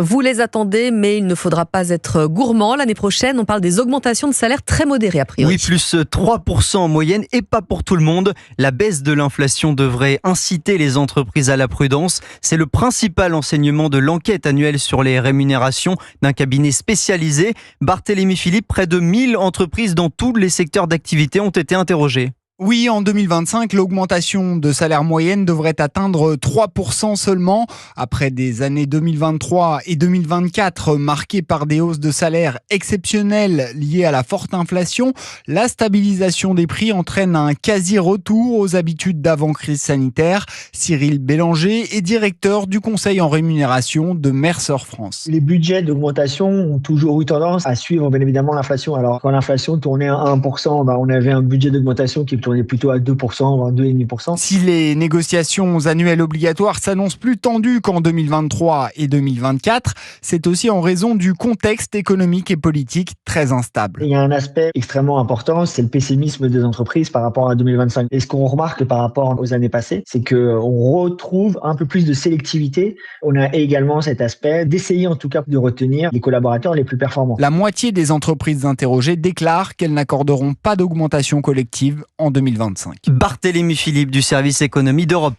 Vous les attendez, mais il ne faudra pas être gourmand. L'année prochaine, on parle des augmentations de salaire très modérées a priori. Oui, plus 3% en moyenne et pas pour tout le monde. La baisse de l'inflation devrait inciter les entreprises à la prudence. C'est le principal enseignement de l'enquête annuelle sur les rémunérations d'un cabinet spécialisé. Barthélémy Philippe, près de 1000 entreprises dans tous les secteurs d'activité ont été interrogées. Oui, en 2025, l'augmentation de salaire moyenne devrait atteindre 3% seulement. Après des années 2023 et 2024 marquées par des hausses de salaire exceptionnelles liées à la forte inflation, la stabilisation des prix entraîne un quasi-retour aux habitudes d'avant-crise sanitaire. Cyril Bélanger est directeur du conseil en rémunération de Mercer France. Les budgets d'augmentation ont toujours eu tendance à suivre bien évidemment l'inflation. Alors quand l'inflation tournait à 1%, on avait un budget d'augmentation qui tournait plutôt à 2%, voire 2,5%. Si les négociations annuelles obligatoires s'annoncent plus tendues qu'en 2023 et 2024, c'est aussi en raison du contexte économique et politique très instable. Il y a un aspect extrêmement important, c'est le pessimisme des entreprises par rapport à 2025. Et ce qu'on remarque par rapport aux années passées, c'est qu'on retrouve un peu plus de sélectivité. On a également cet aspect d'essayer en tout cas de retenir les collaborateurs les plus performants. La moitié des entreprises interrogées déclarent qu'elles n'accorderont pas d'augmentation collective en 2025. Barthélémy Philippe du service économie d'Europe 1.